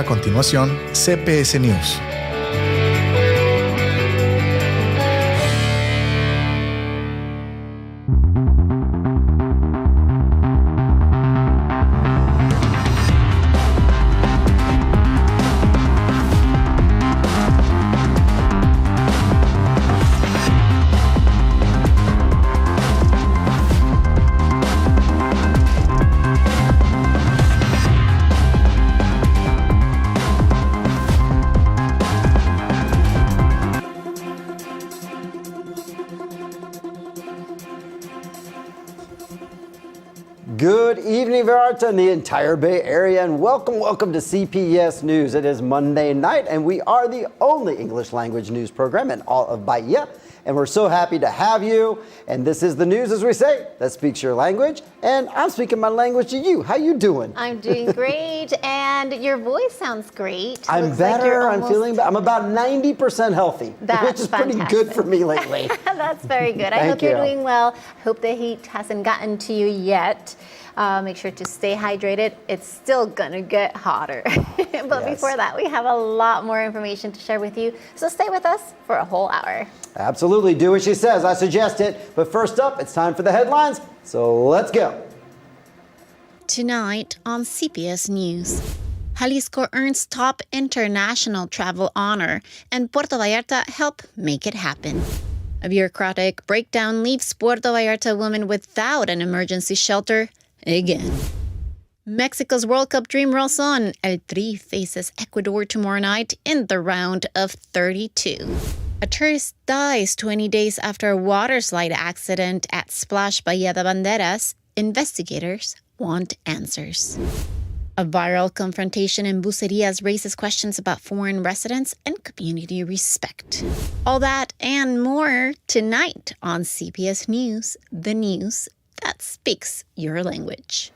A continuación, CPS News. Good evening, Vallarta and the entire Bay Area, and welcome to CPS News. It is Monday night, and we are the only English language news program in all of Bahia, and we're so happy to have you. And this is the news, as we say, that speaks your language, and I'm speaking my language to you. How you doing? I'm doing great, and your voice sounds great. I'm Looks better. Like I'm feeling better. I'm about 90% healthy, which is fantastic. pretty good for me lately. That's very good. I hope you're doing well. Hope the heat hasn't gotten to you yet. Make sure to stay hydrated. It's still gonna get hotter. But before that, we have a lot more information to share with you. So stay with us for a whole hour. Absolutely. Do what she says. I suggest it. But first up, it's time for the headlines. So let's go. Tonight on CPS News. Jalisco earns top international travel honor, and Puerto Vallarta help make it happen. A bureaucratic breakdown leaves Puerto Vallarta women without an emergency shelter again. Mexico's World Cup dream rolls on. El Tri faces Ecuador tomorrow night in the round of 32. A tourist dies 20 days after a waterslide accident at Splash Bahía de Banderas. Investigators want answers. A viral confrontation in Bucerias raises questions about foreign residents and community respect. All that and more tonight on CPS News, the news that speaks your language.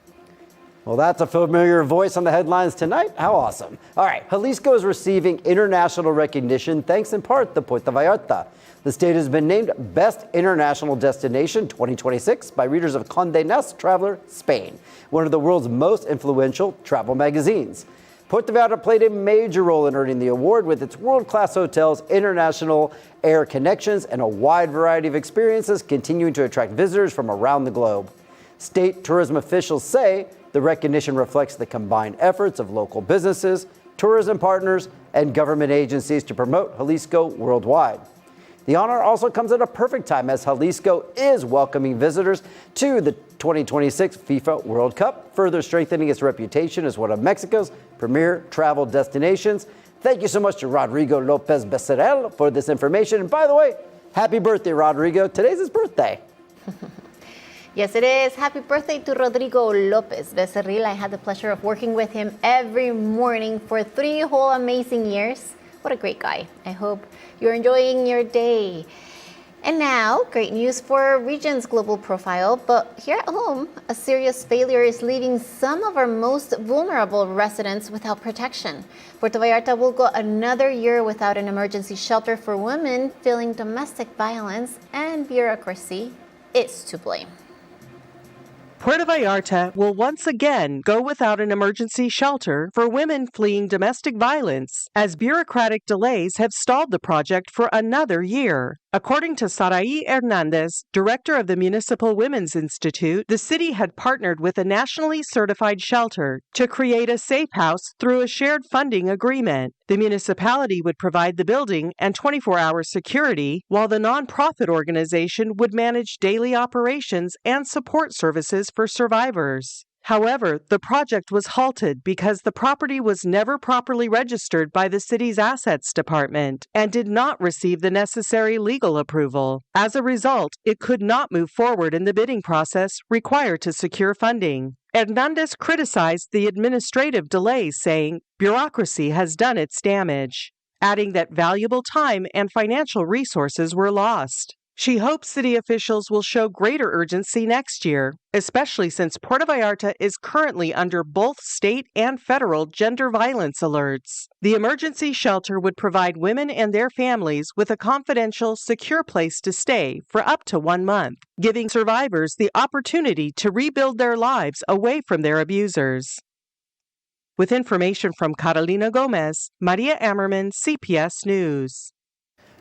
Well, that's a familiar voice on the headlines tonight. How awesome. All right, Jalisco is receiving international recognition thanks in part to Puerto Vallarta. The state has been named Best International Destination 2026 by readers of Condé Nast Traveler Spain, one of the world's most influential travel magazines. Puerto Vallarta played a major role in earning the award with its world-class hotels, international air connections, and a wide variety of experiences continuing to attract visitors from around the globe. State tourism officials say the recognition reflects the combined efforts of local businesses, tourism partners, and government agencies to promote Jalisco worldwide. The honor also comes at a perfect time as Jalisco is welcoming visitors to the 2026 FIFA World Cup, further strengthening its reputation as one of Mexico's premier travel destinations. Thank you so much to Rodrigo Lopez Becerril for this information. And by the way, happy birthday, Rodrigo. Today's his birthday. Yes, it is. Happy birthday to Rodrigo Lopez Becerril. I had the pleasure of working with him every morning for 3 whole amazing years. What a great guy. I hope you're enjoying your day. And now, great news for our region's global profile, but here at home, a serious failure is leaving some of our most vulnerable residents without protection. Puerto Vallarta will go another year without an emergency shelter for women feeling domestic violence, and bureaucracy is to blame. Puerto Vallarta will once again go without an emergency shelter for women fleeing domestic violence, as bureaucratic delays have stalled the project for another year. According to Sarai Hernandez, director of the Municipal Women's Institute, the city had partnered with a nationally certified shelter to create a safe house through a shared funding agreement. The municipality would provide the building and 24-hour security, while the nonprofit organization would manage daily operations and support services for survivors. However, the project was halted because the property was never properly registered by the city's assets department and did not receive the necessary legal approval. As a result, it could not move forward in the bidding process required to secure funding. Hernandez criticized the administrative delays, saying, "Bureaucracy has done its damage," adding that valuable time and financial resources were lost. She hopes city officials will show greater urgency next year, especially since Puerto Vallarta is currently under both state and federal gender violence alerts. The emergency shelter would provide women and their families with a confidential, secure place to stay for up to 1 month, giving survivors the opportunity to rebuild their lives away from their abusers. With information from Carolina Gomez, Maria Ammerman, CPS News.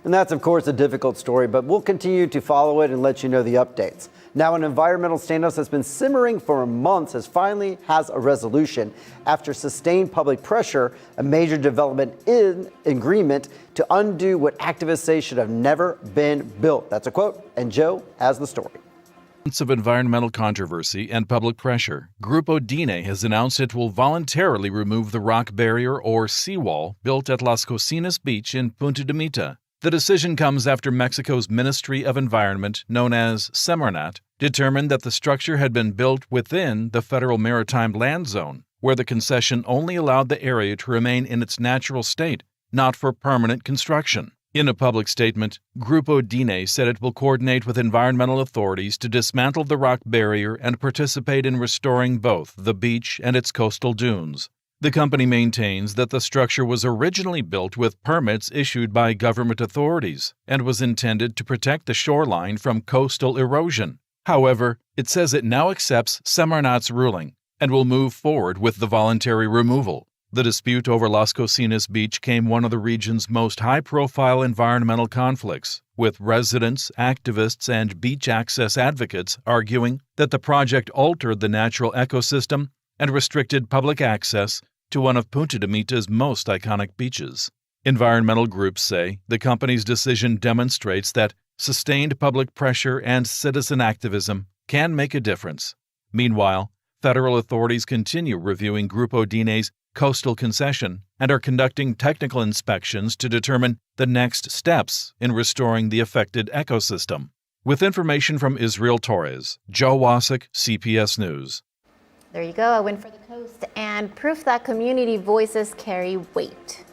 And that's, of course, a difficult story, but we'll continue to follow it and let you know the updates. Now, an environmental standoff that's been simmering for months finally has a resolution after sustained public pressure, a major development in agreement to undo what activists say should have never been built. That's a quote, and Joe has the story. Of environmental controversy and public pressure, Grupo Dine has announced it will voluntarily remove the rock barrier or seawall built at Las Cocinas Beach in Punta de Mita. The decision comes after Mexico's Ministry of Environment, known as Semarnat, determined that the structure had been built within the federal maritime land zone, where the concession only allowed the area to remain in its natural state, not for permanent construction. In a public statement, Grupo Dine said it will coordinate with environmental authorities to dismantle the rock barrier and participate in restoring both the beach and its coastal dunes. The company maintains that the structure was originally built with permits issued by government authorities and was intended to protect the shoreline from coastal erosion. However, it says it now accepts Semarnat's ruling and will move forward with the voluntary removal. The dispute over Las Cocinas Beach became one of the region's most high-profile environmental conflicts, with residents, activists, and beach access advocates arguing that the project altered the natural ecosystem and restricted public access to one of Punta de Mita's most iconic beaches. Environmental groups say the company's decision demonstrates that sustained public pressure and citizen activism can make a difference. Meanwhile, federal authorities continue reviewing Grupo Dine's coastal concession and are conducting technical inspections to determine the next steps in restoring the affected ecosystem. With information from Israel Torres, Joe Wasik, CPS News. There you go, a win for the coast and proof that community voices carry weight.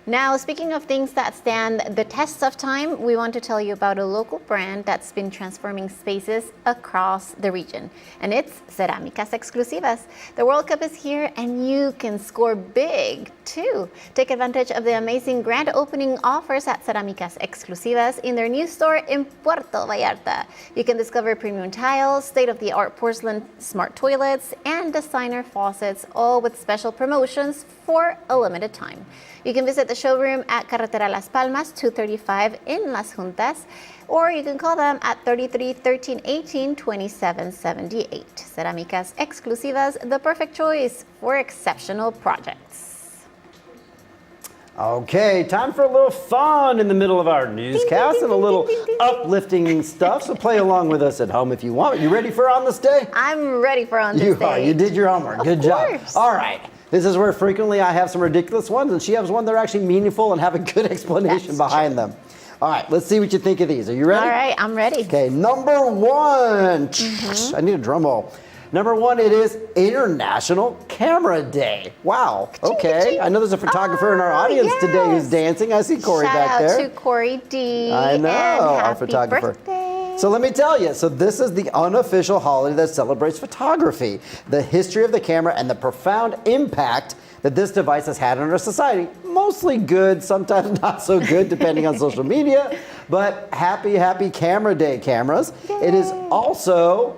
Now, speaking of things that stand the test of time, we want to tell you about a local brand that's been transforming spaces across the region, and it's Cerámicas Exclusivas. The World Cup is here, and you can score big, too. Take advantage of the amazing grand opening offers at Cerámicas Exclusivas in their new store in Puerto Vallarta. You can discover premium tiles, state-of-the-art porcelain smart toilets, and designer faucets, all with special promotions for a limited time. You can visit the showroom at Carretera Las Palmas 235 in Las Juntas, or you can call them at 33 13 18 27 78. Cerámicas Exclusivas, the perfect choice for exceptional projects. Okay, time for a little fun in the middle of our newscast and a little uplifting stuff. So play along with us at home if you want. You ready for On This Day? I'm ready for On This You Day. are. You did your homework. Good job. All right. This is where frequently I have some ridiculous ones, and she has one that are actually meaningful and have a good explanation behind them. All right, let's see what you think of these. Are you ready? All right, I'm ready. Okay, number one. I need a drum roll. Number one, it is International Camera Day. Wow. Okay. I know there's a photographer in our audience today who's dancing. I see Corey back there. Shout out to Corey D. I know, and our happy photographer. Birthday. So let me tell you, so this is the unofficial holiday that celebrates photography, the history of the camera, and the profound impact that this device has had on our society. Mostly good, sometimes not so good, depending on social media, but happy Camera Day, cameras. Yay. It is also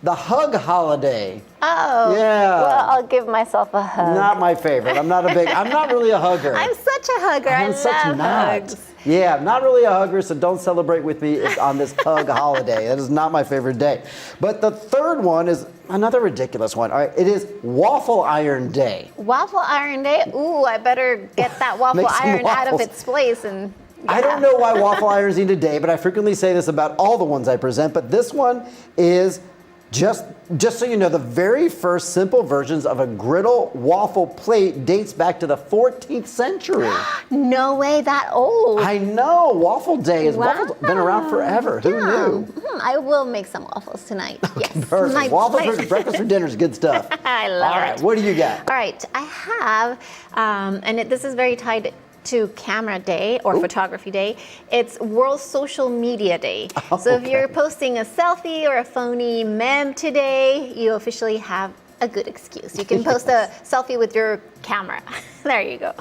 the hug holiday. Oh, yeah. Well, I'll give myself a hug. Not my favorite. I'm not really a hugger. I'm such a hugger. I love hugs. Yeah, I'm not really a hugger, so don't celebrate with me on this hug holiday. That is not my favorite day. But the third one is another ridiculous one. All right, it is Waffle Iron Day. Waffle Iron Day? Ooh, I better get that waffle iron out of its place and... Yeah. I don't know why waffle irons need a day, but I frequently say this about all the ones I present. But this one is just so you know, the very first simple versions of a griddle waffle plate dates back to the 14th century. No way, that old. I know. Waffle Day has waffles been around forever. Yeah. Who knew? I will make some waffles tonight. Yes. Perfect. Waffles for breakfast for dinner is good stuff. I love it. All right, what do you got? All right, I have, this is very tied to Camera Day or Photography Day. It's World Social Media Day. So if you're posting a selfie or a phony meme today, you officially have a good excuse. You can post a selfie with your camera. There you go.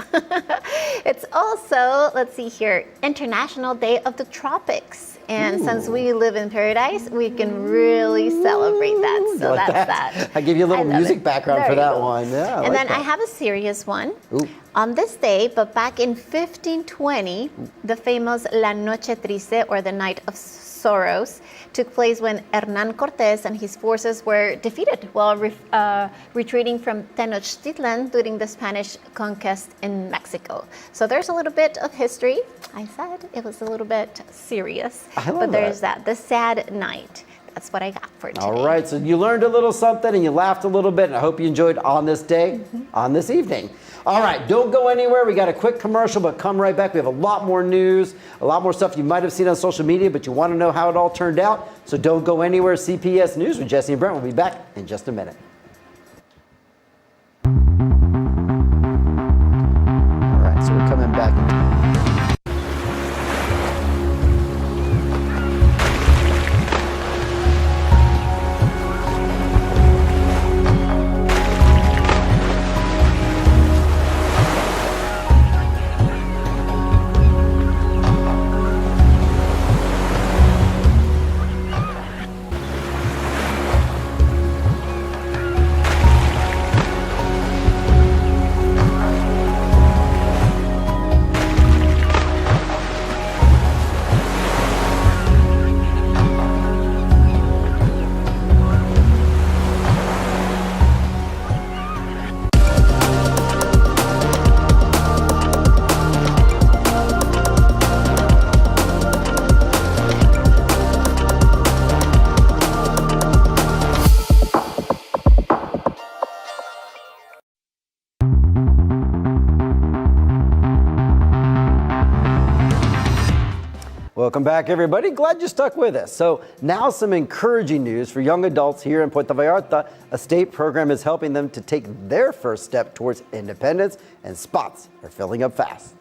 It's also, let's see here, International Day of the Tropics. And since we live in paradise, we can really celebrate that. So like that's that. I give you a little music background There for you that go. one. Yeah. And like then I have a serious one. Ooh. On this day, but back in 1520, the famous La Noche Triste, or the Night of Sorrows, took place when Hernán Cortés and his forces were defeated while retreating from Tenochtitlan during the Spanish conquest in Mexico. So there's a little bit of history. I said it was a little bit serious, but there's that, the sad night. That's what I got for today. All right, so you learned a little something and you laughed a little bit, and I hope you enjoyed on this day, on this evening. All right, don't go anywhere. We got a quick commercial, but come right back. We have a lot more news, a lot more stuff you might have seen on social media, but you want to know how it all turned out. So don't go anywhere. CPS News with Jesse and Brent will be back in just a minute. All right, so we're coming back. Welcome back, everybody. Glad you stuck with us. So now some encouraging news for young adults here in Puerto Vallarta. A state program is helping them to take their first step towards independence, and spots are filling up fast.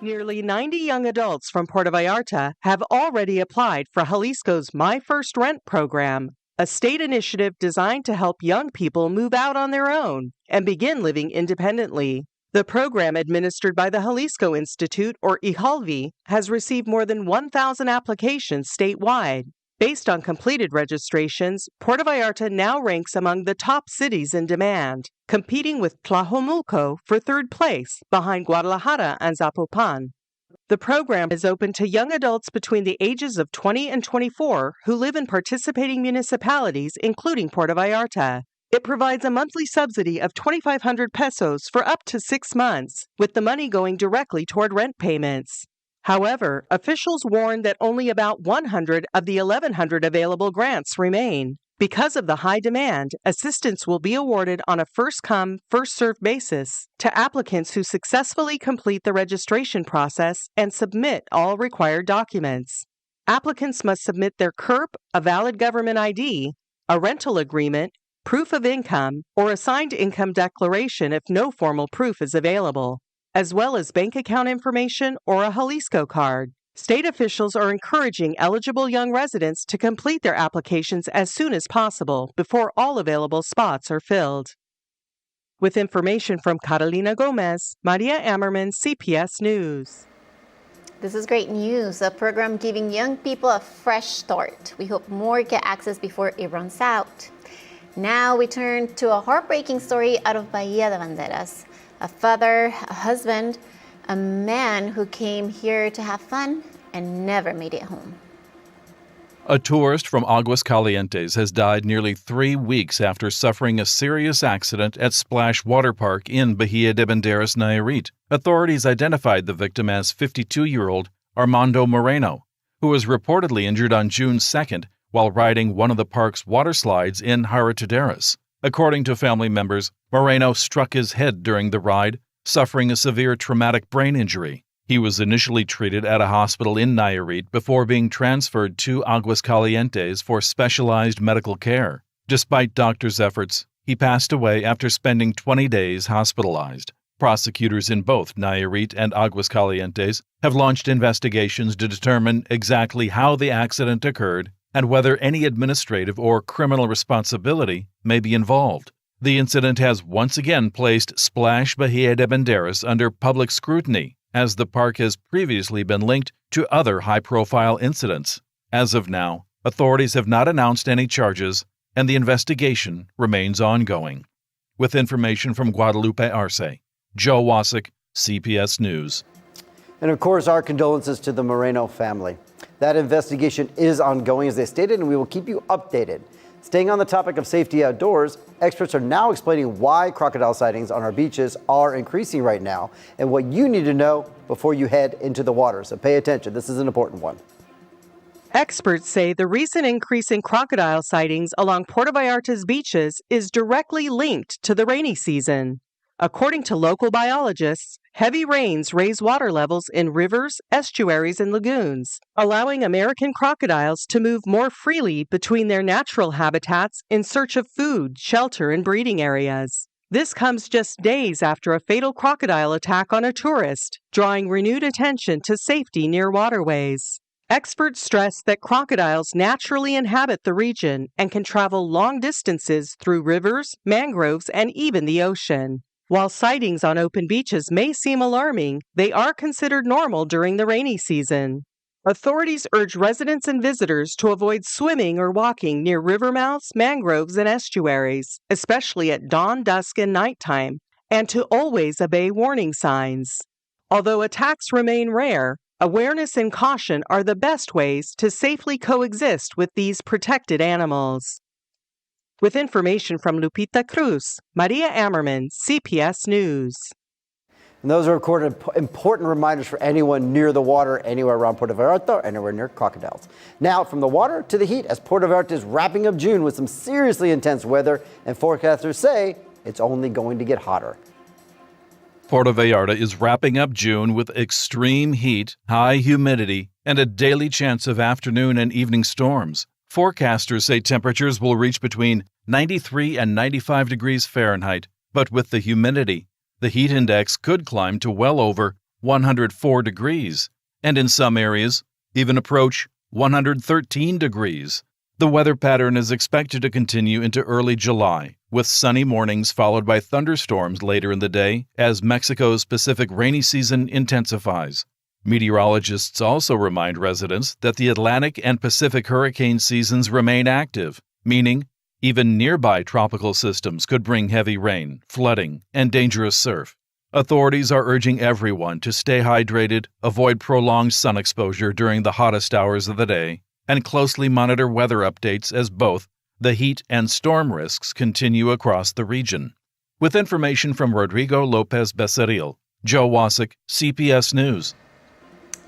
Nearly 90 young adults from Puerto Vallarta have already applied for Jalisco's My First Rent program, a state initiative designed to help young people move out on their own and begin living independently. The program, administered by the Jalisco Institute, or IJALVI, has received more than 1,000 applications statewide. Based on completed registrations, Puerto Vallarta now ranks among the top cities in demand, competing with Tlajomulco for third place, behind Guadalajara and Zapopan. The program is open to young adults between the ages of 20 and 24 who live in participating municipalities, including Puerto Vallarta. It provides a monthly subsidy of 2,500 pesos for up to 6 months, with the money going directly toward rent payments. However, officials warn that only about 100 of the 1,100 available grants remain. Because of the high demand, assistance will be awarded on a first-come, first-served basis to applicants who successfully complete the registration process and submit all required documents. Applicants must submit their CURP, a valid government ID, a rental agreement, proof of income, or a signed income declaration if no formal proof is available, as well as bank account information or a Jalisco card. State officials are encouraging eligible young residents to complete their applications as soon as possible before all available spots are filled. With information from Carolina Gomez, Maria Ammerman, CPS News. This is great news, a program giving young people a fresh start. We hope more get access before it runs out. Now we turn to a heartbreaking story out of Bahía de Banderas. A father, a husband, a man who came here to have fun and never made it home. A tourist from Aguas Calientes has died nearly 3 weeks after suffering a serious accident at Splash Water Park in Bahía de Banderas, Nayarit. Authorities identified the victim as 52-year-old Armando Moreno, who was reportedly injured on June 2nd while riding one of the park's water slides in Jarataderas. According to family members, Moreno struck his head during the ride, suffering a severe traumatic brain injury. He was initially treated at a hospital in Nayarit before being transferred to Aguas Calientes for specialized medical care. Despite doctors' efforts, he passed away after spending 20 days hospitalized. Prosecutors in both Nayarit and Aguas Calientes have launched investigations to determine exactly how the accident occurred and whether any administrative or criminal responsibility may be involved. The incident has once again placed Splash Bahía de Banderas under public scrutiny as the park has previously been linked to other high-profile incidents. As of now, authorities have not announced any charges, and the investigation remains ongoing. With information from Guadalupe Arce, Joe Wasik, CPS News. And of course, our condolences to the Moreno family. That investigation is ongoing, as they stated, and we will keep you updated. Staying on the topic of safety outdoors, experts are now explaining why crocodile sightings on our beaches are increasing right now and what you need to know before you head into the water. So pay attention. This is an important one. Experts say the recent increase in crocodile sightings along Puerto Vallarta's beaches is directly linked to the rainy season. According to local biologists, heavy rains raise water levels in rivers, estuaries, and lagoons, allowing American crocodiles to move more freely between their natural habitats in search of food, shelter, and breeding areas. This comes just days after a fatal crocodile attack on a tourist, drawing renewed attention to safety near waterways. Experts stress that crocodiles naturally inhabit the region and can travel long distances through rivers, mangroves, and even the ocean. While sightings on open beaches may seem alarming, they are considered normal during the rainy season. Authorities urge residents and visitors to avoid swimming or walking near river mouths, mangroves, and estuaries, especially at dawn, dusk, and nighttime, and to always obey warning signs. Although attacks remain rare, awareness and caution are the best ways to safely coexist with these protected animals. With information from Lupita Cruz, Maria Ammerman, CPS News. And those are recorded important reminders for anyone near the water, anywhere around Puerto Vallarta, or anywhere near crocodiles. Now, from the water to the heat, as Puerto Vallarta is wrapping up June with some seriously intense weather, and forecasters say it's only going to get hotter. Puerto Vallarta is wrapping up June with extreme heat, high humidity, and a daily chance of afternoon and evening storms. Forecasters say temperatures will reach between 93 and 95 degrees Fahrenheit, but with the humidity, the heat index could climb to well over 104 degrees, and in some areas, even approach 113 degrees. The weather pattern is expected to continue into early July, with sunny mornings followed by thunderstorms later in the day as Mexico's Pacific rainy season intensifies. Meteorologists also remind residents that the Atlantic and Pacific hurricane seasons remain active, meaning even nearby tropical systems could bring heavy rain, flooding, and dangerous surf. Authorities are urging everyone to stay hydrated, avoid prolonged sun exposure during the hottest hours of the day, and closely monitor weather updates as both the heat and storm risks continue across the region. With information from Rodrigo Lopez Becerril, Joe Wasik, CPS News.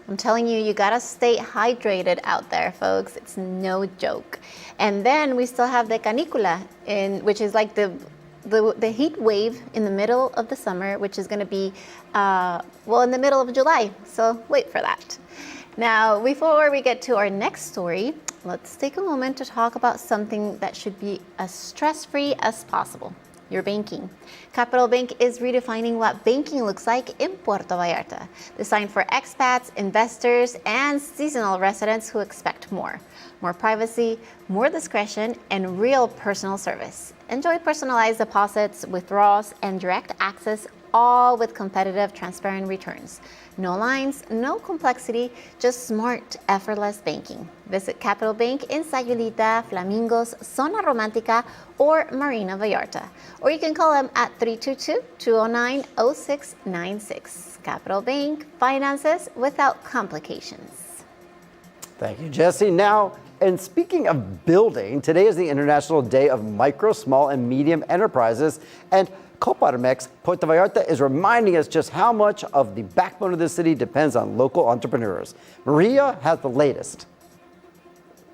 I'm telling you, you gotta stay hydrated out there, folks. It's no joke. And then we still have the canicula, which is like the heat wave in the middle of the summer, which is gonna be, in the middle of July. So wait for that. Now, before we get to our next story, let's take a moment to talk about something that should be as stress-free as possible. Your banking. Capital Bank is redefining what banking looks like in Puerto Vallarta, designed for expats, investors, and seasonal residents who expect more. More privacy, more discretion, and real personal service. Enjoy personalized deposits, withdrawals, and direct access, all with competitive, transparent returns. No lines, no complexity, just smart, effortless banking. Visit Capital Bank in Sayulita, Flamingos, Zona Romantica, or Marina Vallarta. Or you can call them at 322-209-0696. Capital Bank, finances without complications. Thank you, Jesse. Now, and speaking of building, today is the International Day of Micro, Small, and Medium Enterprises, and Coparmex Puerto Vallarta is reminding us just how much of the backbone of the city depends on local entrepreneurs. Maria has the latest.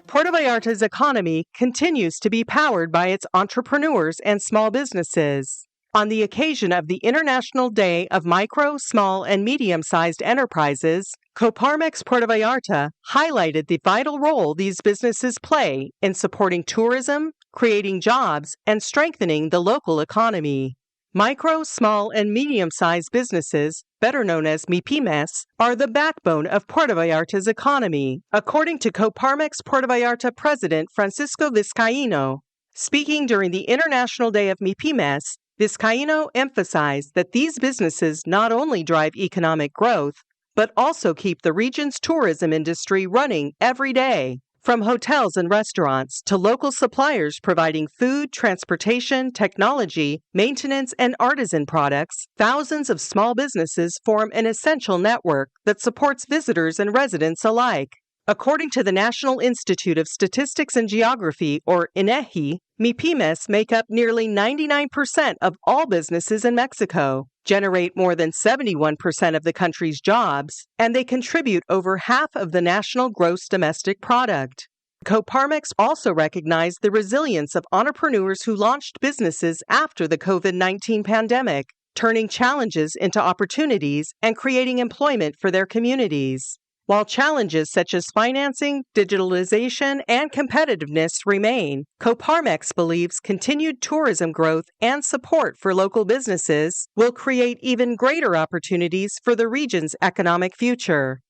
Puerto Vallarta's economy continues to be powered by its entrepreneurs and small businesses. On the occasion of the International Day of Micro, Small, and Medium-Sized Enterprises, Coparmex Puerto Vallarta highlighted the vital role these businesses play in supporting tourism, creating jobs, and strengthening the local economy. Micro, small, and medium-sized businesses, better known as MIPYMES, are the backbone of Puerto Vallarta's economy, according to Coparmex Puerto Vallarta President Francisco Vizcaíno. Speaking during the International Day of MIPYMES, Vizcaíno emphasized that these businesses not only drive economic growth, but also keep the region's tourism industry running every day. From hotels and restaurants to local suppliers providing food, transportation, technology, maintenance, and artisan products, thousands of small businesses form an essential network that supports visitors and residents alike. According to the National Institute of Statistics and Geography, or INEGI, MIPYMES make up nearly 99% of all businesses in Mexico, generate more than 71% of the country's jobs, and they contribute over half of the national gross domestic product. Coparmex also recognized the resilience of entrepreneurs who launched businesses after the COVID-19 pandemic, turning challenges into opportunities and creating employment for their communities. While challenges such as financing, digitalization, and competitiveness remain, Coparmex believes continued tourism growth and support for local businesses will create even greater opportunities for the region's economic future.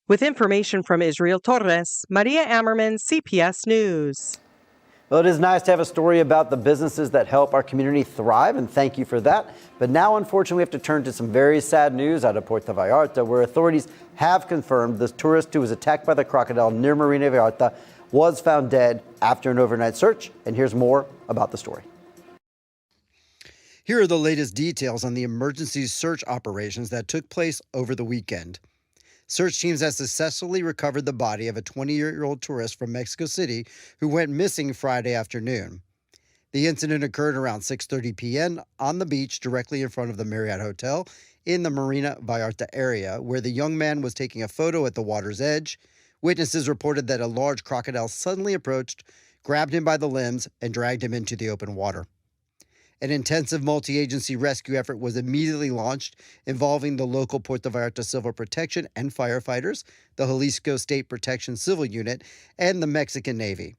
With information from Israel Torres, Maria Ammerman, CPS News. Well, it is nice to have a story about the businesses that help our community thrive, and thank you for that. But now, unfortunately, we have to turn to some very sad news out of Puerto Vallarta, where authorities have confirmed this tourist who was attacked by the crocodile near Marina Vallarta was found dead after an overnight search. And here's more about the story. Here are the latest details on the emergency search operations that took place over the weekend. Search teams have successfully recovered the body of a 20-year-old tourist from Mexico City who went missing Friday afternoon. The incident occurred around 6:30 p.m. on the beach directly in front of the Marriott Hotel in the Marina Vallarta area, where the young man was taking a photo at the water's edge. Witnesses reported that a large crocodile suddenly approached, grabbed him by the limbs, and dragged him into the open water. An intensive multi-agency rescue effort was immediately launched involving the local Puerto Vallarta Civil Protection and firefighters, the Jalisco State Protection Civil Unit, and the Mexican Navy.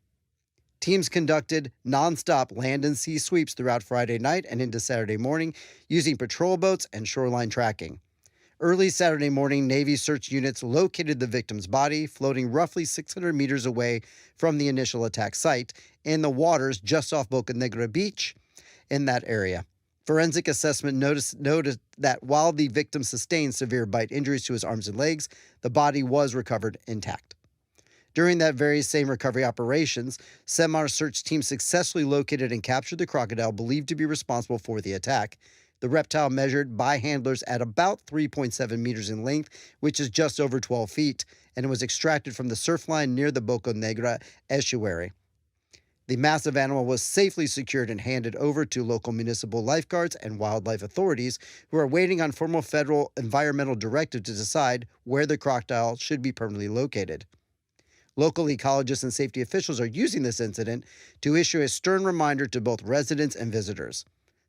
Teams conducted nonstop land and sea sweeps throughout Friday night and into Saturday morning using patrol boats and shoreline tracking. Early Saturday morning, Navy search units located the victim's body floating roughly 600 meters away from the initial attack site in the waters just off Boca Negra Beach in that area. Forensic assessment noted that while the victim sustained severe bite injuries to his arms and legs, the body was recovered intact. During that very same recovery operations, Semar search team successfully located and captured the crocodile believed to be responsible for the attack. The reptile measured by handlers at about 3.7 meters in length, which is just over 12 feet, and it was extracted from the surf line near the Boca Negra estuary. The massive animal was safely secured and handed over to local municipal lifeguards and wildlife authorities who are waiting on formal federal environmental directive to decide where the crocodile should be permanently located. Local ecologists and safety officials are using this incident to issue a stern reminder to both residents and visitors.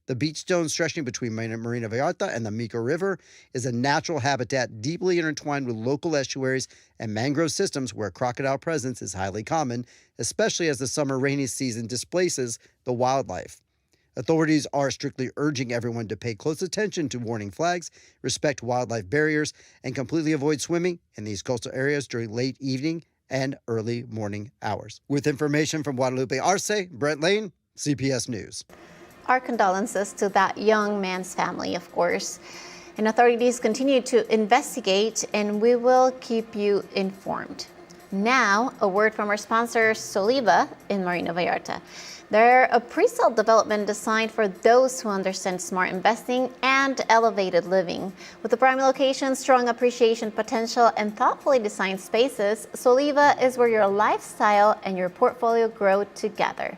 The beach stone stretching between Marina Vallarta and the Mico River is a natural habitat deeply intertwined with local estuaries and mangrove systems where crocodile presence is highly common, especially as the summer rainy season displaces the wildlife. Authorities are strictly urging everyone to pay close attention to warning flags, respect wildlife barriers, and completely avoid swimming in these coastal areas during late evening and early morning hours. With information from Guadalupe Arce, Brent Lane, CPS News. Our condolences to that young man's family, of course. And authorities continue to investigate, and we will keep you informed. Now, a word from our sponsor, Soliva in Marina Vallarta. They're a pre-sale development designed for those who understand smart investing and elevated living. With a prime location, strong appreciation potential, and thoughtfully designed spaces, Soliva is where your lifestyle and your portfolio grow together.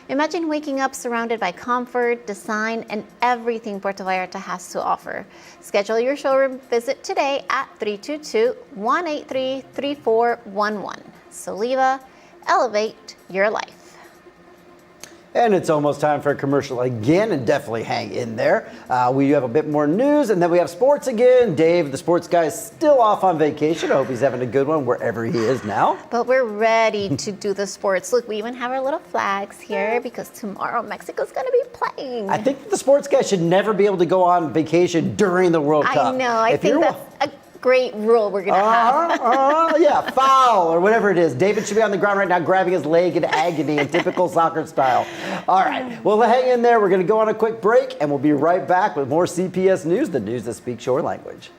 Imagine waking up surrounded by comfort, design, and everything Puerto Vallarta has to offer. Schedule your showroom visit today at 322-183-3411. Soliva, elevate your life. And it's almost time for a commercial again, and definitely hang in there. We have a bit more news, and then we have sports again. Dave, the sports guy, is still off on vacation. I hope he's having a good one wherever he is now. But we're ready to do the sports. Look, we even have our little flags here because tomorrow Mexico's going to be playing. I think the sports guy should never be able to go on vacation during the World Cup. I know. I think that's great rule we're going to have. Yeah, foul or whatever it is. David should be on the ground right now grabbing his leg in agony in typical soccer style. All right, well, hang in there. We're going to go on a quick break, and we'll be right back with more CPS News, the news that speaks your language.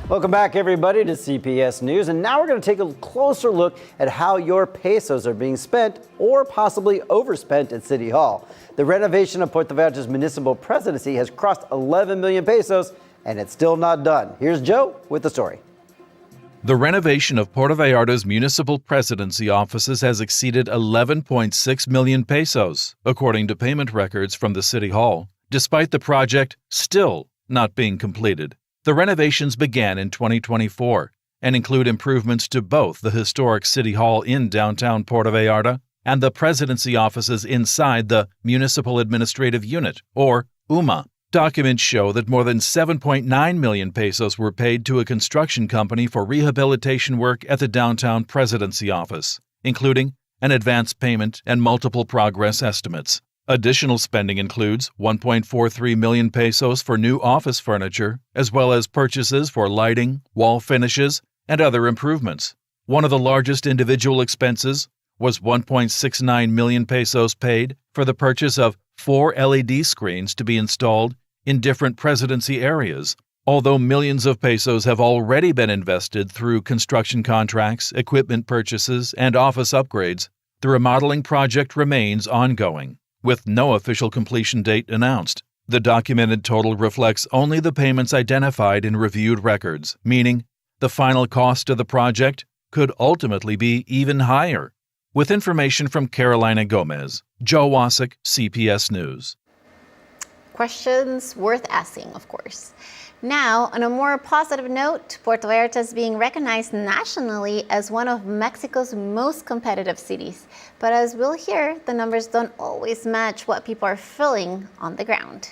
Welcome back, everybody, to CPS News. And now we're going to take a closer look at how your pesos are being spent or possibly overspent at City Hall. The renovation of Puerto Vallarta's municipal presidency has crossed 11 million pesos, and it's still not done. Here's Joe with the story. The renovation of Puerto Vallarta's municipal presidency offices has exceeded 11.6 million pesos, according to payment records from the City Hall, despite the project still not being completed. The renovations began in 2024 and include improvements to both the historic City Hall in downtown Puerto Vallarta and the presidency offices inside the Municipal Administrative Unit, or UMA. Documents show that more than 7.9 million pesos were paid to a construction company for rehabilitation work at the downtown presidency office, including an advance payment and multiple progress estimates. Additional spending includes 1.43 million pesos for new office furniture, as well as purchases for lighting, wall finishes, and other improvements. One of the largest individual expenses was 1.69 million pesos paid for the purchase of 4 LED screens to be installed in different presidency areas. Although millions of pesos have already been invested through construction contracts, equipment purchases, and office upgrades, the remodeling project remains ongoing, with no official completion date announced. The documented total reflects only the payments identified in reviewed records, meaning the final cost of the project could ultimately be even higher. With information from Carolina Gomez, Joe Wasik, CPS News. Questions worth asking, of course. Now, on a more positive note, Puerto Vallarta is being recognized nationally as one of Mexico's most competitive cities. But as we'll hear, the numbers don't always match what people are feeling on the ground.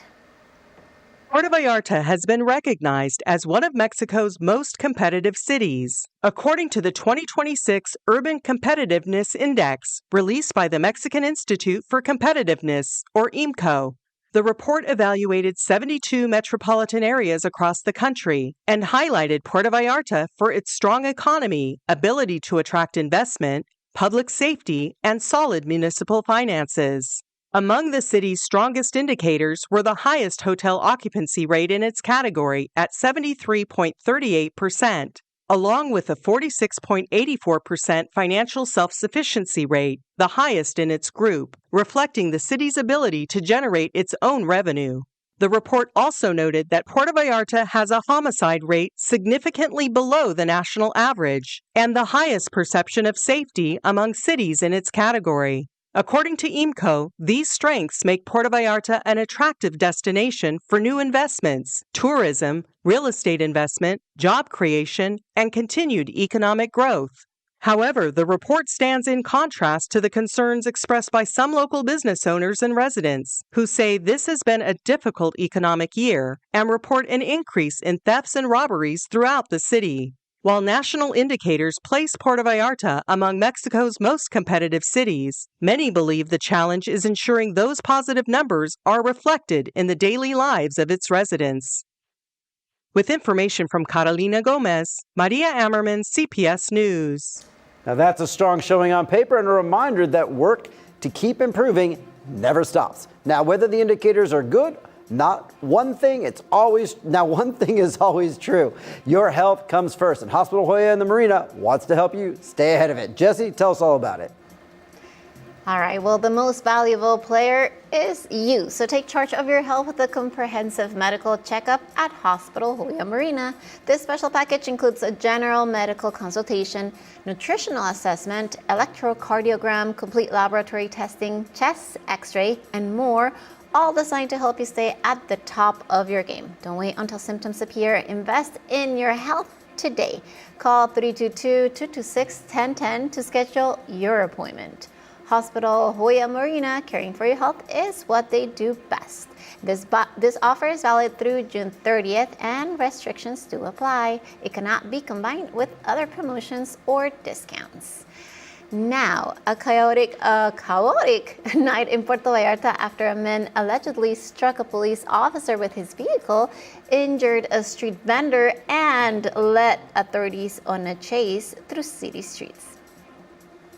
Puerto Vallarta has been recognized as one of Mexico's most competitive cities, according to the 2026 Urban Competitiveness Index, released by the Mexican Institute for Competitiveness, or IMCO. The report evaluated 72 metropolitan areas across the country and highlighted Puerto Vallarta for its strong economy, ability to attract investment, public safety, and solid municipal finances. Among the city's strongest indicators were the highest hotel occupancy rate in its category at 73.38%, along with a 46.84% financial self-sufficiency rate, the highest in its group, reflecting the city's ability to generate its own revenue. The report also noted that Puerto Vallarta has a homicide rate significantly below the national average and the highest perception of safety among cities in its category. According to IMCO, these strengths make Puerto Vallarta an attractive destination for new investments, tourism, real estate investment, job creation, and continued economic growth. However, the report stands in contrast to the concerns expressed by some local business owners and residents, who say this has been a difficult economic year and report an increase in thefts and robberies throughout the city. While national indicators place Puerto Vallarta among Mexico's most competitive cities, many believe the challenge is ensuring those positive numbers are reflected in the daily lives of its residents. With information from Carolina Gomez, Maria Ammerman, CPS News. Now that's a strong showing on paper and a reminder that work to keep improving never stops. Now, whether the indicators are good, one thing is always true. Your health comes first, and Hospital Joya in the Marina wants to help you stay ahead of it. Jesse, tell us all about it. All right, well, the most valuable player is you. So take charge of your health with a comprehensive medical checkup at Hospital Joya Marina. This special package includes a general medical consultation, nutritional assessment, electrocardiogram, complete laboratory testing, chest x-ray, and more, all designed to help you stay at the top of your game. Don't wait until symptoms appear. Invest in your health today. Call 322-226-1010 to schedule your appointment. Hospital Joya Marina, caring for your health is what they do best. This offer is valid through June 30th and restrictions do apply. It cannot be combined with other promotions or discounts. Now, a chaotic night in Puerto Vallarta after a man allegedly struck a police officer with his vehicle, injured a street vendor, and led authorities on a chase through city streets.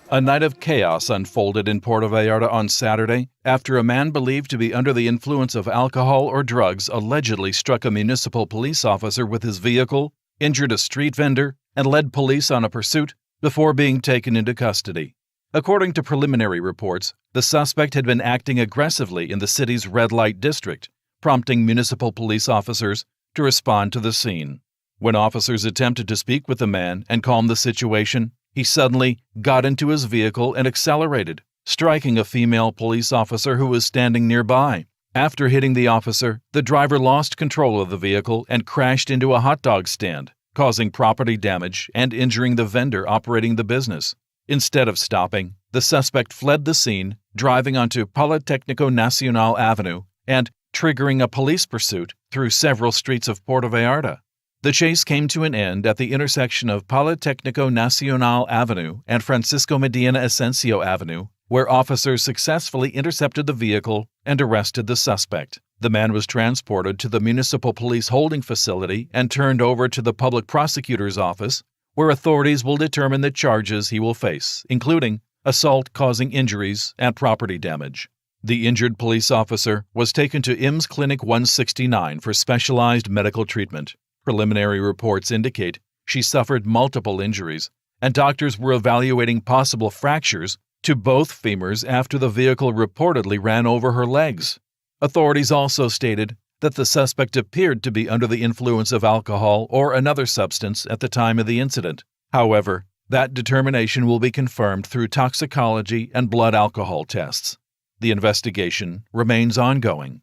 A night of chaos unfolded in Puerto Vallarta on Saturday after a man believed to be under the influence of alcohol or drugs allegedly struck a municipal police officer with his vehicle, injured a street vendor, and led police on a pursuit before being taken into custody. According to preliminary reports, the suspect had been acting aggressively in the city's red light district, prompting municipal police officers to respond to the scene. When officers attempted to speak with the man and calm the situation, he suddenly got into his vehicle and accelerated, striking a female police officer who was standing nearby. After hitting the officer, the driver lost control of the vehicle and crashed into a hot dog stand, causing property damage and injuring the vendor operating the business. Instead of stopping, the suspect fled the scene, driving onto Politécnico Nacional Avenue and triggering a police pursuit through several streets of Puerto Vallarta. The chase came to an end at the intersection of Politécnico Nacional Avenue and Francisco Medina Asensio Avenue, where officers successfully intercepted the vehicle and arrested the suspect. The man was transported to the municipal police holding facility and turned over to the public prosecutor's office, where authorities will determine the charges he will face, including assault causing injuries and property damage. The injured police officer was taken to IMSS Clinic 169 for specialized medical treatment. Preliminary reports indicate she suffered multiple injuries, and doctors were evaluating possible fractures to both femurs after the vehicle reportedly ran over her legs. Authorities also stated that the suspect appeared to be under the influence of alcohol or another substance at the time of the incident. However, that determination will be confirmed through toxicology and blood alcohol tests. The investigation remains ongoing.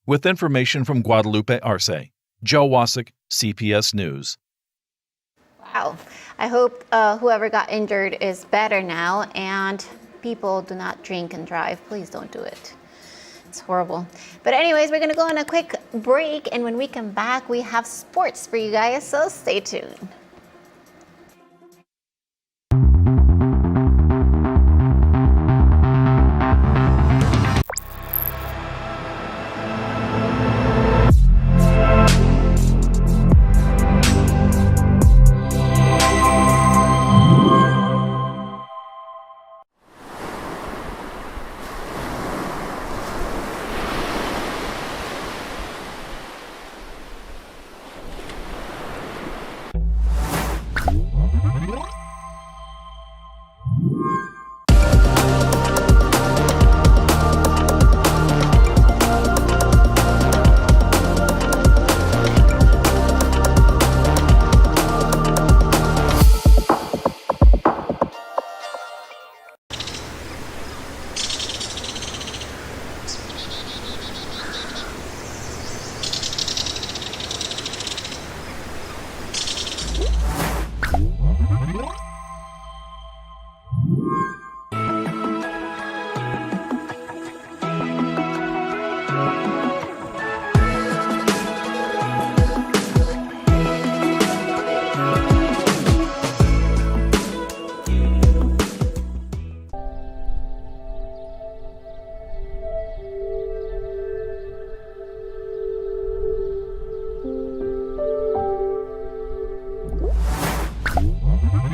With information from Guadalupe Arce, Joe Wasik, CPS News. Wow. I hope whoever got injured is better now, and people do not drink and drive. Please don't do it. It's horrible. But anyways, we're going to go on a quick break, and when we come back, we have sports for you guys, so stay tuned.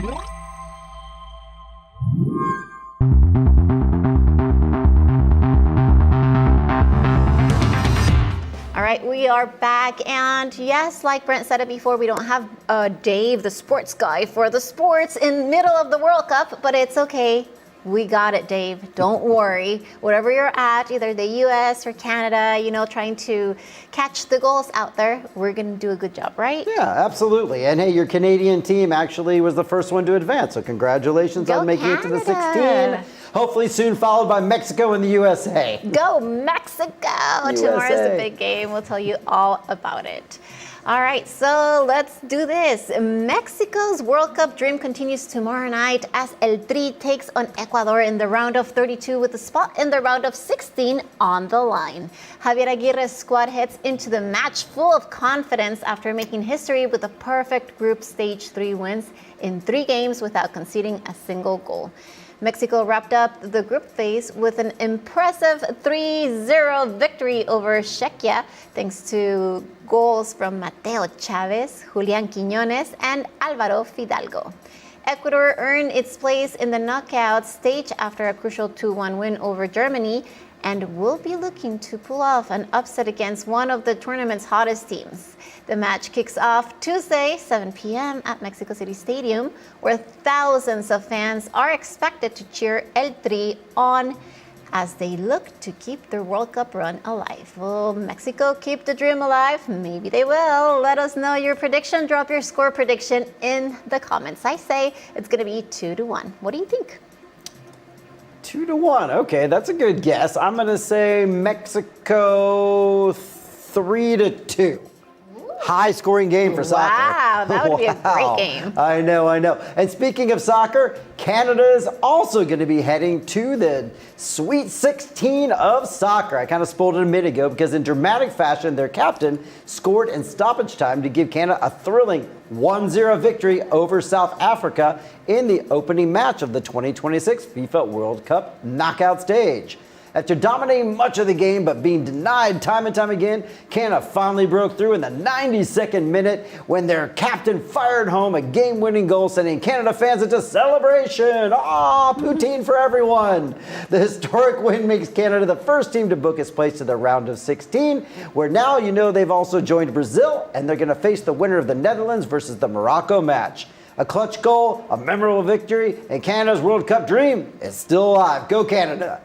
All right, we are back, and yes, like Brent said it before, we don't have Dave, the sports guy, for the sports in middle of the World Cup, but it's okay. We got it, Dave. Don't worry. Wherever you're at, either the U.S. or Canada, trying to catch the goals out there, we're going to do a good job, right? Yeah, absolutely. And hey, your Canadian team actually was the first one to advance, so congratulations on making it to the 16. Hopefully soon followed by Mexico and the USA. Go Mexico! Tomorrow's the big game. We'll tell you all about it. All right, so let's do this. Mexico's World Cup dream continues tomorrow night as El Tri takes on Ecuador in the round of 32 with a spot in the round of 16 on the line. Javier Aguirre's squad heads into the match full of confidence after making history with a perfect group stage 3 wins in 3 games without conceding a single goal. Mexico wrapped up the group phase with an impressive 3-0 victory over Czechia, thanks to goals from Mateo Chavez, Julián Quiñones, and Álvaro Fidalgo. Ecuador earned its place in the knockout stage after a crucial 2-1 win over Germany, and will be looking to pull off an upset against one of the tournament's hottest teams. The match kicks off Tuesday, 7 p.m. at Mexico City Stadium, where thousands of fans are expected to cheer El Tri on as they look to keep their World Cup run alive. Will Mexico keep the dream alive? Maybe they will. Let us know your prediction. Drop your score prediction in the comments. I say it's going to be 2-1. What do you think? 2-1. Okay, that's a good guess. I'm going to say Mexico 3-2. High scoring game for soccer. Wow, that would be a great game. I know. And speaking of soccer, Canada is also going to be heading to the Sweet 16 of soccer. I kind of spoiled it a minute ago because in dramatic fashion, their captain scored in stoppage time to give Canada a thrilling 1-0 victory over South Africa in the opening match of the 2026 FIFA World Cup knockout stage. After dominating much of the game but being denied time and time again, Canada finally broke through in the 92nd minute when their captain fired home a game-winning goal, sending Canada fans into celebration. Poutine for everyone. The historic win makes Canada the first team to book its place to the round of 16, where now they've also joined Brazil, and they're going to face the winner of the Netherlands versus the Morocco match. A clutch goal, a memorable victory, and Canada's World Cup dream is still alive. Go Canada!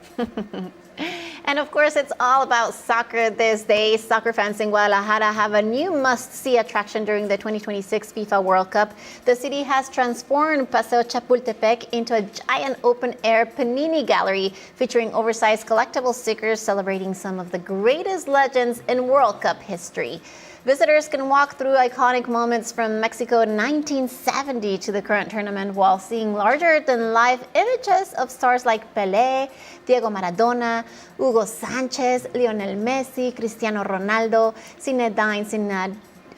And of course, it's all about soccer these days. Soccer fans in Guadalajara have a new must-see attraction during the 2026 FIFA World Cup. The city has transformed Paseo Chapultepec into a giant open-air panini gallery featuring oversized collectible stickers celebrating some of the greatest legends in World Cup history. Visitors can walk through iconic moments from Mexico 1970 to the current tournament while seeing larger-than-life images of stars like Pelé, Diego Maradona, Hugo Sanchez, Lionel Messi, Cristiano Ronaldo, Zinedine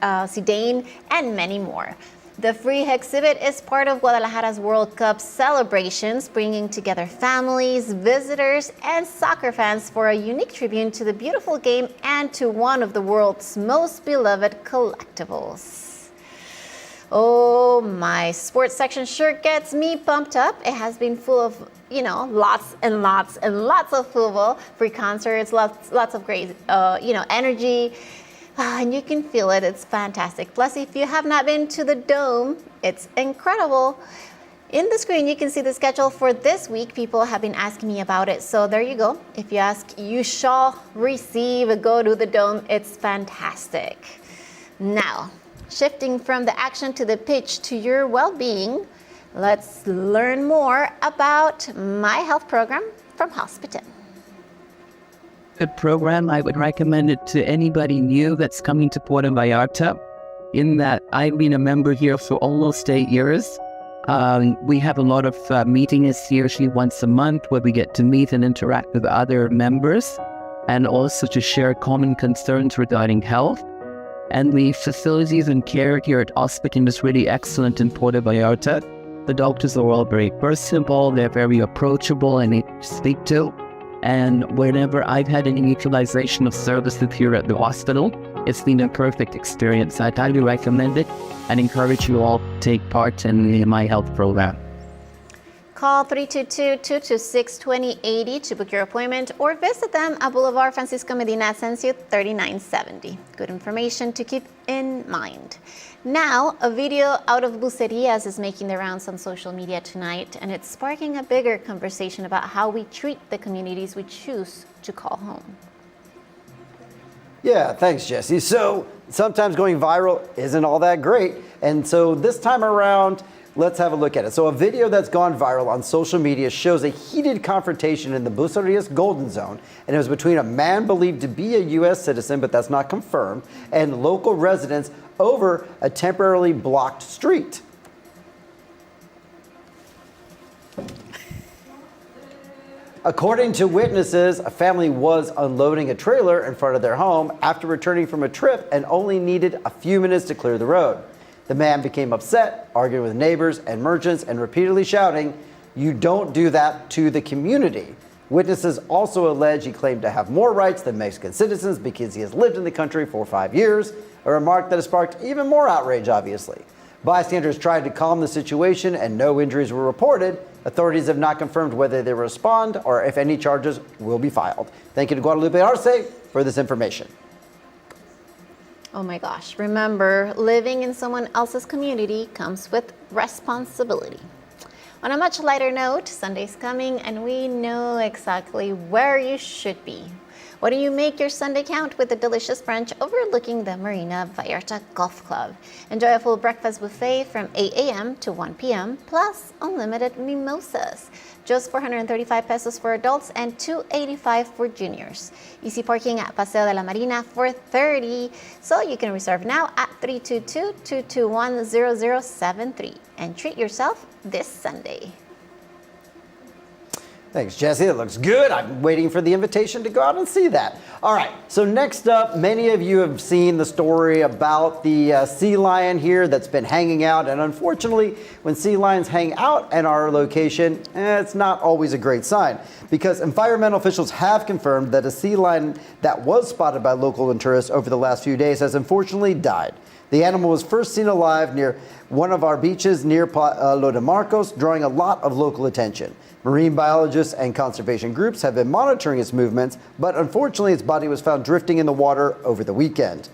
Zidane, and many more. The free exhibit is part of Guadalajara's World Cup celebrations, bringing together families, visitors, and soccer fans for a unique tribute to the beautiful game and to one of the world's most beloved collectibles. Oh, my sports section sure gets me pumped up. It has been full of, lots and lots and lots of football, free concerts, lots of great, energy. And you can feel it. It's fantastic. Plus, if you have not been to the Dome, it's incredible. In the screen, you can see the schedule for this week. People have been asking me about it. So there you go. If you ask, you shall receive. Go to the Dome. It's fantastic. Now, shifting from the action to the pitch to your well-being, let's learn more about my health program from Hospital. The program, I would recommend it to anybody new that's coming to Puerto Vallarta, in that I've been a member here for almost 8 years. We have a lot of meetings usually once a month where we get to meet and interact with other members and also to share common concerns regarding health. And the facilities and care here at Hospital is really excellent in Puerto Vallarta. The doctors are all very personable, they're very approachable and easy to speak to. And whenever I've had any utilization of services here at the hospital, It's been a perfect experience. I highly recommend it and encourage you all to take part in my health program. Call 322-226-2080 to book your appointment or visit them at Boulevard Francisco Medina Asensio 3970. Good information to keep in mind. Now, a video out of Bucerias is making the rounds on social media tonight, and it's sparking a bigger conversation about how we treat the communities we choose to call home. Yeah, thanks, Jesse. So sometimes going viral isn't all that great. And so this time around, let's have a look at it. So a video that's gone viral on social media shows a heated confrontation in the Bucerias Golden Zone, and it was between a man believed to be a U.S. citizen, but that's not confirmed, and local residents over a temporarily blocked street. According to witnesses, a family was unloading a trailer in front of their home after returning from a trip and only needed a few minutes to clear the road. The man became upset, arguing with neighbors and merchants and repeatedly shouting, "You don't do that to the community." Witnesses also allege he claimed to have more rights than Mexican citizens because he has lived in the country for 5 years, a remark that has sparked even more outrage, obviously. Bystanders tried to calm the situation and no injuries were reported. Authorities have not confirmed whether they will respond or if any charges will be filed. Thank you to Guadalupe Arce for this information. Oh my gosh, remember, living in someone else's community comes with responsibility. On a much lighter note, Sunday's coming and we know exactly where you should be. Why don't you make your Sunday count with a delicious brunch overlooking the Marina Vallarta Golf Club? Enjoy a full breakfast buffet from 8 a.m. to 1 p.m. plus unlimited mimosas. Just 435 pesos for adults and 285 for juniors. Easy parking at Paseo de la Marina for 30. So you can reserve now at 322-221-0073 and treat yourself this Sunday. Thanks, Jesse. It looks good. I'm waiting for the invitation to go out and see that. All right. So next up, many of you have seen the story about the sea lion here that's been hanging out. And unfortunately, when sea lions hang out at our location, it's not always a great sign because environmental officials have confirmed that a sea lion that was spotted by local and tourists over the last few days has unfortunately died. The animal was first seen alive near one of our beaches near Lo de Marcos, drawing a lot of local attention. Marine biologists and conservation groups have been monitoring its movements, but unfortunately its body was found drifting in the water over the weekend.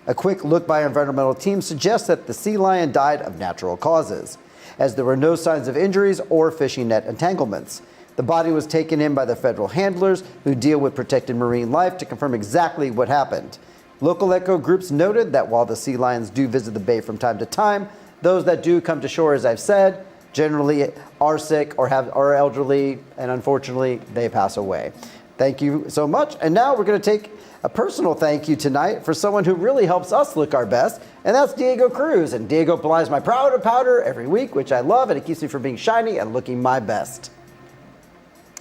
A quick look by environmental teams suggests that the sea lion died of natural causes, as there were no signs of injuries or fishing net entanglements. The body was taken in by the federal handlers who deal with protected marine life to confirm exactly what happened. Local eco groups noted that while the sea lions do visit the bay from time to time, those that do come to shore, as I've said, generally are sick or are elderly, and unfortunately, they pass away. Thank you so much. And now we're going to take a personal thank you tonight for someone who really helps us look our best, and that's Diego Cruz. And Diego applies my powder every week, which I love, and it keeps me from being shiny and looking my best.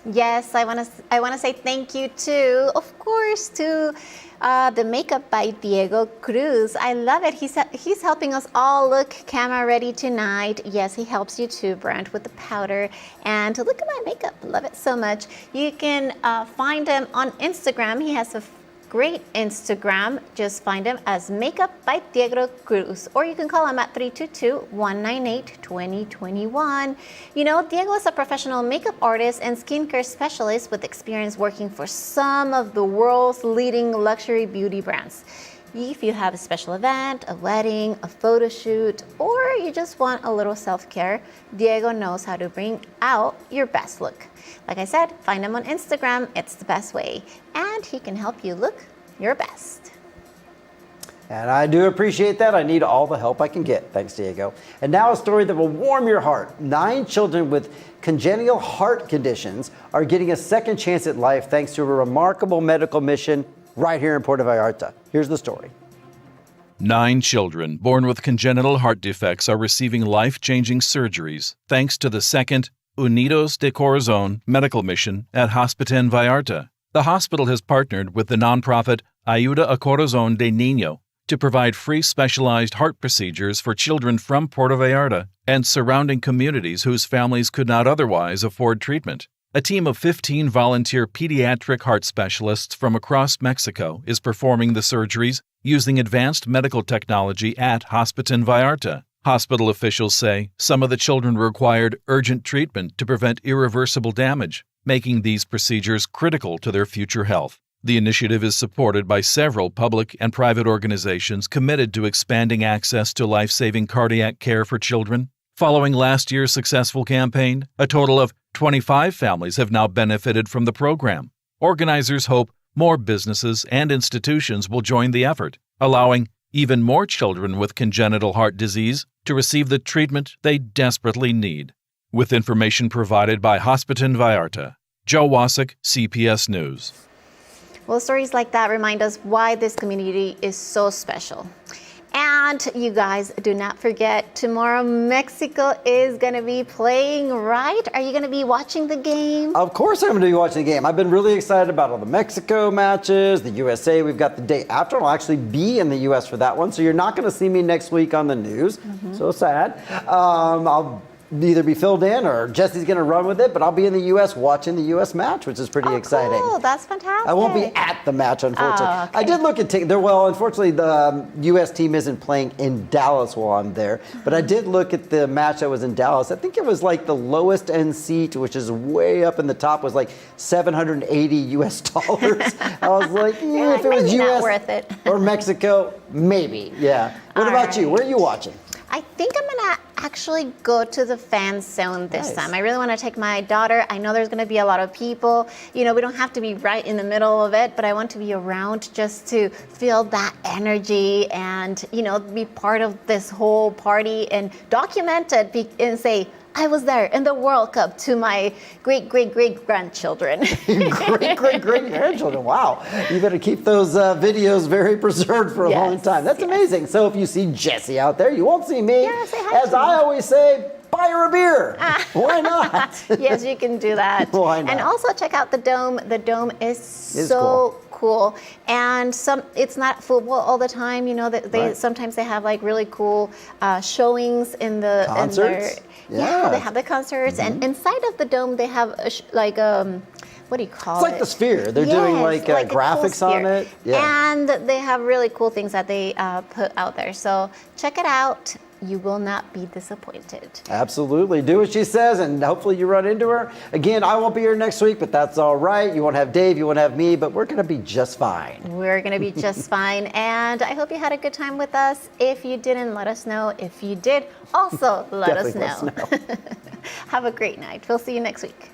Yes, I want to say thank you to, of course, to the makeup by Diego Cruz. I love it. He's helping us all look camera ready tonight. Yes, he helps you too, Brent, with the powder. And look at my makeup. Love it so much. You can find him on Instagram. He has a great Instagram. Just find him as Makeup by Diego Cruz, or you can call him at 322-198-2021. You know, Diego is a professional makeup artist and skincare specialist with experience working for some of the world's leading luxury beauty brands. If you have a special event, a wedding, a photo shoot, or you just want a little self-care, Diego knows how to bring out your best look. Like I said, find him on Instagram. It's the best way. And he can help you look your best. And I do appreciate that. I need all the help I can get. Thanks, Diego. And now a story that will warm your heart. 9 children with congenital heart conditions are getting a second chance at life thanks to a remarkable medical mission right here in Puerto Vallarta. Here's the story. 9 children born with congenital heart defects are receiving life-changing surgeries thanks to the second Unidos de Corazon medical mission at Hospital Vallarta. The hospital has partnered with the nonprofit Ayuda a Corazón de Niño to provide free specialized heart procedures for children from Puerto Vallarta and surrounding communities whose families could not otherwise afford treatment. A team of 15 volunteer pediatric heart specialists from across Mexico is performing the surgeries using advanced medical technology at Hospital Vallarta. Hospital officials say some of the children required urgent treatment to prevent irreversible damage, making these procedures critical to their future health. The initiative is supported by several public and private organizations committed to expanding access to life-saving cardiac care for children. Following last year's successful campaign, a total of 25 families have now benefited from the program. Organizers hope more businesses and institutions will join the effort, allowing even more children with congenital heart disease to receive the treatment they desperately need. With information provided by Hospital Vallarta, Joe Wasik, CPS News. Well, stories like that remind us why this community is so special. And you guys, do not forget, tomorrow Mexico is going to be playing, right? Are you going to be watching the game? Of course I'm going to be watching the game. I've been really excited about all the Mexico matches, the USA. We've got the day after. I'll actually be in the U.S. for that one. So you're not going to see me next week on the news. So sad. I'll either be filled in or Jesse's going to run with it, but I'll be in the U.S. watching the U.S. match, which is pretty exciting. Cool. That's fantastic. I won't be at the match, unfortunately. Oh, okay. I did look at well, unfortunately, the U.S. team isn't playing in Dallas while I'm there, but I did look at the match that was in Dallas. I think it was like the lowest end seat, which is way up in the top, was like $780 US. I was like, if it was U.S. worth it. or Mexico, maybe. Yeah. What about you? Where are you watching? I think I'm going to actually go to the fan zone this Nice. time. I really want to take my daughter. I know there's going to be a lot of people. You know, we don't have to be right in the middle of it, but I want to be around just to feel that energy and, you know, be part of this whole party and document it and say, I was there in the World Cup to my great-great-great-grandchildren. Great-great-great-grandchildren. Wow. You better keep those videos very preserved for a long time. That's amazing. So if you see Jesse out there, you won't see me. Yeah, say hi As to I me. always say, buy her a beer. Why not? Yes, you can do that. Why not? And also check out the dome. The dome is so cool. And it's not football all the time. You know, sometimes they have like really cool showings in the Concerts? Yeah, they have the concerts, and inside of the dome they have what do you call it? It's like the sphere. They're doing like a graphics cool on sphere. it. Yeah. And they have really cool things that they put out there. So check it out. You will not be disappointed. Absolutely. Do what she says, and hopefully you run into her. Again, I won't be here next week, but that's all right. You won't have Dave, you won't have me, but we're going to be just fine. We're going to be just fine. And I hope you had a good time with us. If you didn't, let us know. If you did, also let us know. Have a great night. We'll see you next week.